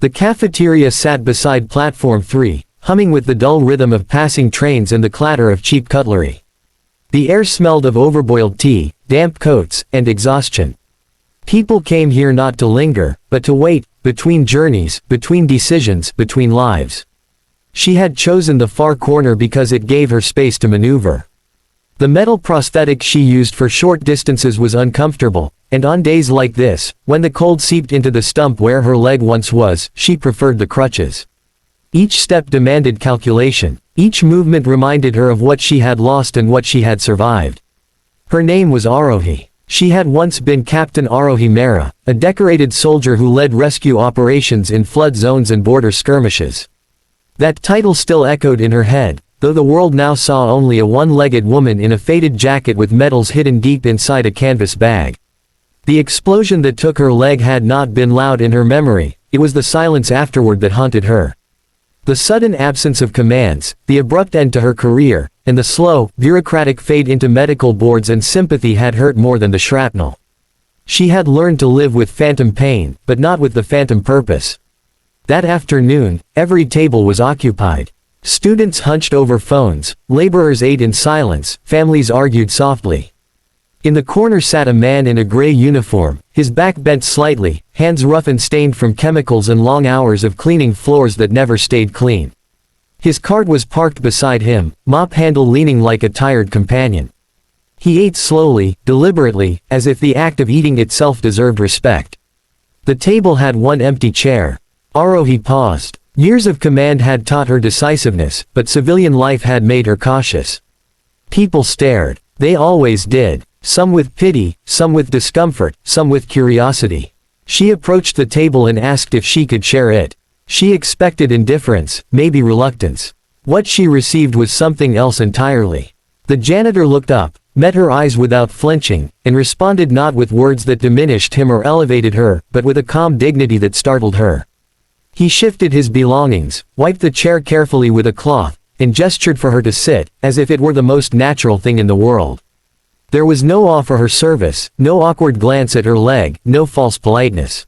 The cafeteria sat beside platform 3, humming with the dull rhythm of passing trains and the clatter of cheap cutlery. The air smelled of overboiled tea, damp coats, and exhaustion. People came here not to linger, but to wait, between journeys, between decisions, between lives. She had chosen the far corner because it gave her space to maneuver. The metal prosthetic she used for short distances was uncomfortable, and on days like this, when the cold seeped into the stump where her leg once was, she preferred the crutches. Each step demanded calculation. Each movement reminded her of what she had lost and what she had survived. Her name was Arohi. She had once been Captain Arohi Mera, a decorated soldier who led rescue operations in flood zones and border skirmishes. That title still echoed in her head, though the world now saw only a one-legged woman in a faded jacket with medals hidden deep inside a canvas bag. The explosion that took her leg had not been loud in her memory, it was the silence afterward that haunted her. The sudden absence of commands, the abrupt end to her career, and the slow, bureaucratic fade into medical boards and sympathy had hurt more than the shrapnel. She had learned to live with phantom pain, but not with the phantom purpose. That afternoon, every table was occupied. Students hunched over phones, laborers ate in silence, families argued softly. In the corner sat a man in a gray uniform, his back bent slightly, hands rough and stained from chemicals and long hours of cleaning floors that never stayed clean. His cart was parked beside him, mop handle leaning like a tired companion. He ate slowly, deliberately, as if the act of eating itself deserved respect. The table had one empty chair. Arohi paused. Years of command had taught her decisiveness, but civilian life had made her cautious. People stared. They always did. Some with pity, some with discomfort, some with curiosity. She approached the table and asked if she could share it. She expected indifference, maybe reluctance. What she received was something else entirely. The janitor looked up, met her eyes without flinching, and responded not with words that diminished him or elevated her, but with a calm dignity that startled her. He shifted his belongings, wiped the chair carefully with a cloth, and gestured for her to sit, as if it were the most natural thing in the world. There was no awe for her service, no awkward glance at her leg, no false politeness.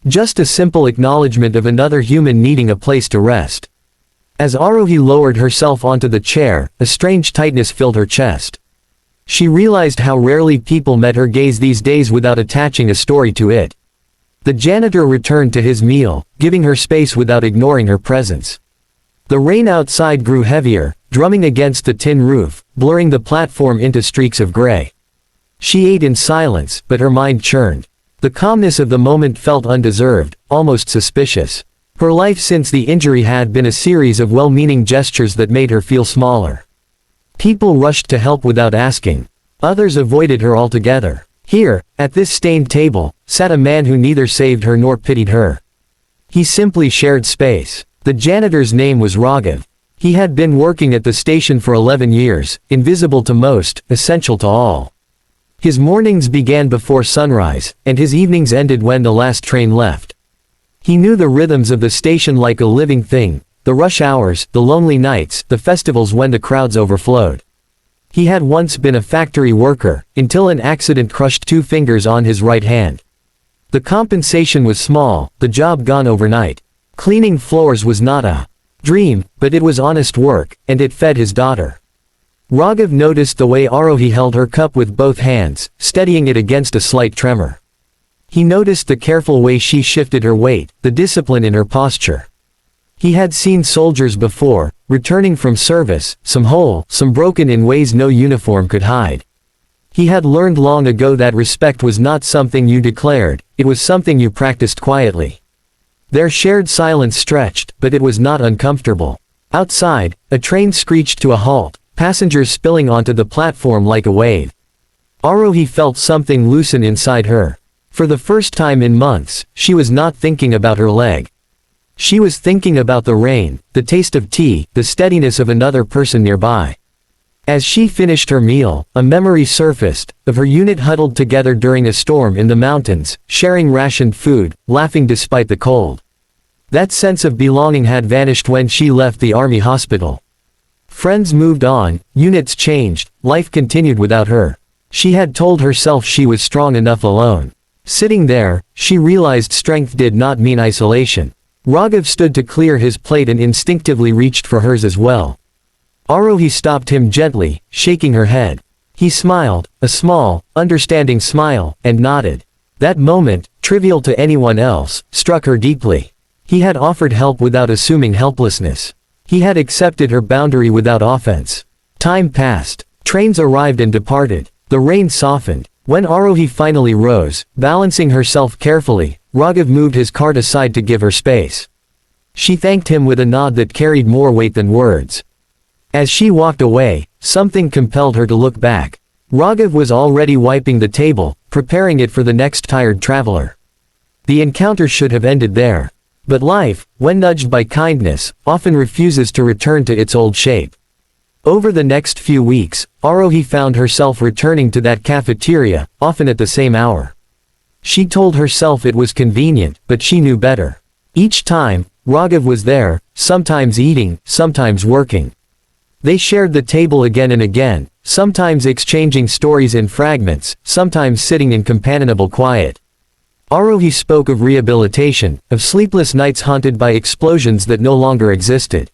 Just a simple acknowledgement of another human needing a place to rest. As Arohi lowered herself onto the chair, a strange tightness filled her chest. She realized how rarely people met her gaze these days without attaching a story to it. The janitor returned to his meal, giving her space without ignoring her presence. The rain outside grew heavier, drumming against the tin roof, blurring the platform into streaks of gray. She ate in silence, but her mind churned. The calmness of the moment felt undeserved, almost suspicious. Her life since the injury had been a series of well-meaning gestures that made her feel smaller. People rushed to help without asking. Others avoided her altogether. Here, at this stained table, sat a man who neither saved her nor pitied her. He simply shared space. The janitor's name was Raghav. He had been working at the station for 11 years, invisible to most, essential to all. His mornings began before sunrise, and his evenings ended when the last train left. He knew the rhythms of the station like a living thing, the rush hours, the lonely nights, the festivals when the crowds overflowed. He had once been a factory worker, until an accident crushed 2 fingers on his right hand. The compensation was small, the job gone overnight. Cleaning floors was not a dream, but it was honest work, and it fed his daughter. Raghav noticed the way Arohi held her cup with both hands, steadying it against a slight tremor. He noticed the careful way she shifted her weight, the discipline in her posture. He had seen soldiers before, returning from service, some whole, some broken in ways no uniform could hide. He had learned long ago that respect was not something you declared, it was something you practiced quietly. Their shared silence stretched, but it was not uncomfortable. Outside, a train screeched to a halt, passengers spilling onto the platform like a wave. Arohi felt something loosen inside her. For the first time in months, she was not thinking about her leg. She was thinking about the rain, the taste of tea, the steadiness of another person nearby. As she finished her meal, a memory surfaced, of her unit huddled together during a storm in the mountains, sharing rationed food, laughing despite the cold. That sense of belonging had vanished when she left the army hospital. Friends moved on, units changed, life continued without her. She had told herself she was strong enough alone. Sitting there, she realized strength did not mean isolation. Raghav stood to clear his plate and instinctively reached for hers as well. Arohi stopped him gently, shaking her head. He smiled, a small, understanding smile, and nodded. That moment, trivial to anyone else, struck her deeply. He had offered help without assuming helplessness. He had accepted her boundary without offense. Time passed. Trains arrived and departed. The rain softened. When Arohi finally rose, balancing herself carefully, Raghav moved his cart aside to give her space. She thanked him with a nod that carried more weight than words. As she walked away, something compelled her to look back. Raghav was already wiping the table, preparing it for the next tired traveler. The encounter should have ended there. But life, when nudged by kindness, often refuses to return to its old shape. Over the next few weeks, Arohi found herself returning to that cafeteria, often at the same hour. She told herself it was convenient, but she knew better. Each time, Raghav was there, sometimes eating, sometimes working. They shared the table again and again, sometimes exchanging stories in fragments, sometimes sitting in companionable quiet. Arohi spoke of rehabilitation, of sleepless nights haunted by explosions that no longer existed.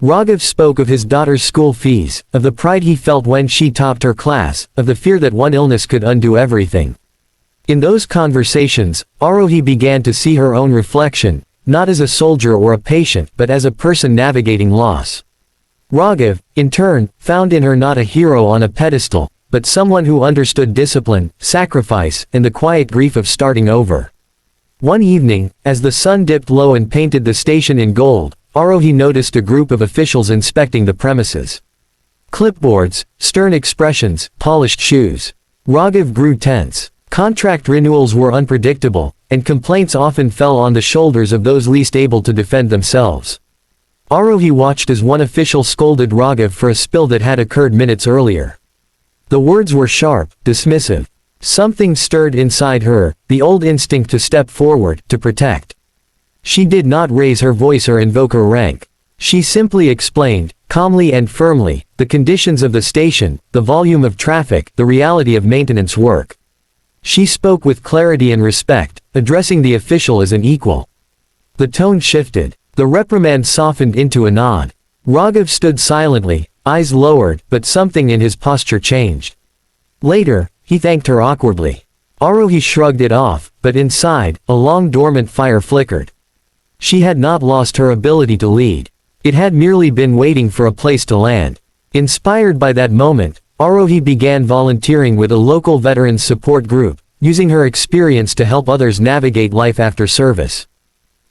Raghav spoke of his daughter's school fees, of the pride he felt when she topped her class, of the fear that one illness could undo everything. In those conversations, Arohi began to see her own reflection, not as a soldier or a patient but as a person navigating loss. Raghav, in turn, found in her not a hero on a pedestal, but someone who understood discipline, sacrifice, and the quiet grief of starting over. One evening, as the sun dipped low and painted the station in gold, Arohi noticed a group of officials inspecting the premises. Clipboards, stern expressions, polished shoes. Raghav grew tense. Contract renewals were unpredictable, and complaints often fell on the shoulders of those least able to defend themselves. Arohi watched as one official scolded Raghav for a spill that had occurred minutes earlier. The words were sharp, dismissive. Something stirred inside her, the old instinct to step forward, to protect. She did not raise her voice or invoke her rank. She simply explained, calmly and firmly, the conditions of the station, the volume of traffic, the reality of maintenance work. She spoke with clarity and respect, addressing the official as an equal. The tone shifted. The reprimand softened into a nod. Raghav stood silently, eyes lowered, but something in his posture changed. Later, he thanked her awkwardly. Arohi shrugged it off, but inside, a long dormant fire flickered. She had not lost her ability to lead. It had merely been waiting for a place to land. Inspired by that moment, Arohi began volunteering with a local veterans support group, using her experience to help others navigate life after service.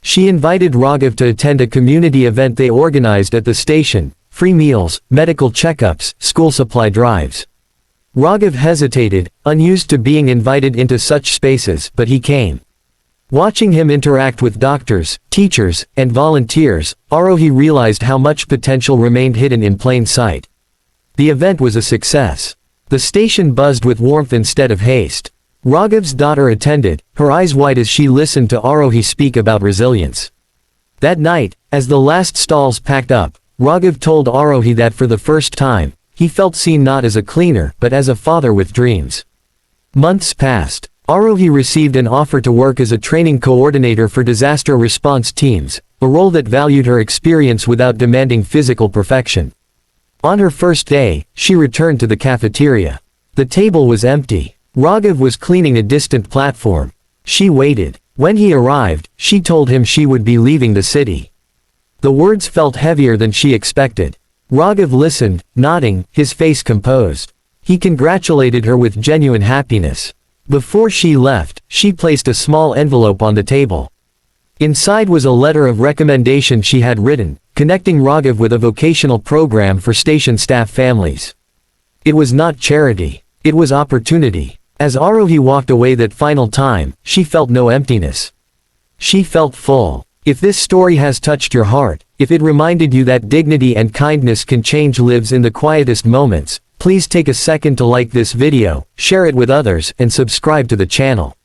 She invited Raghav to attend a community event they organized at the station, free meals, medical checkups, school supply drives. Raghav hesitated, unused to being invited into such spaces, but he came. Watching him interact with doctors, teachers, and volunteers, Arohi realized how much potential remained hidden in plain sight. The event was a success. The station buzzed with warmth instead of haste. Raghav's daughter attended, her eyes wide as she listened to Arohi speak about resilience. That night, as the last stalls packed up, Raghav told Arohi that for the first time, he felt seen not as a cleaner but as a father with dreams. Months passed. Arohi received an offer to work as a training coordinator for disaster response teams, a role that valued her experience without demanding physical perfection. On her first day, she returned to the cafeteria. The table was empty. Raghav was cleaning a distant platform. She waited. When he arrived, she told him she would be leaving the city. The words felt heavier than she expected. Raghav listened, nodding, his face composed. He congratulated her with genuine happiness. Before she left, she placed a small envelope on the table. Inside was a letter of recommendation she had written, connecting Raghav with a vocational program for station staff families. It was not charity. It was opportunity. As Arohi walked away that final time, she felt no emptiness. She felt full. If this story has touched your heart, if it reminded you that dignity and kindness can change lives in the quietest moments, please take a second to like this video, share it with others, and subscribe to the channel.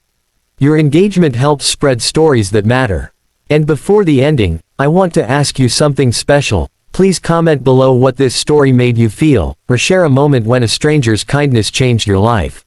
Your engagement helps spread stories that matter. And before the ending, I want to ask you something special. Please comment below what this story made you feel, or share a moment when a stranger's kindness changed your life.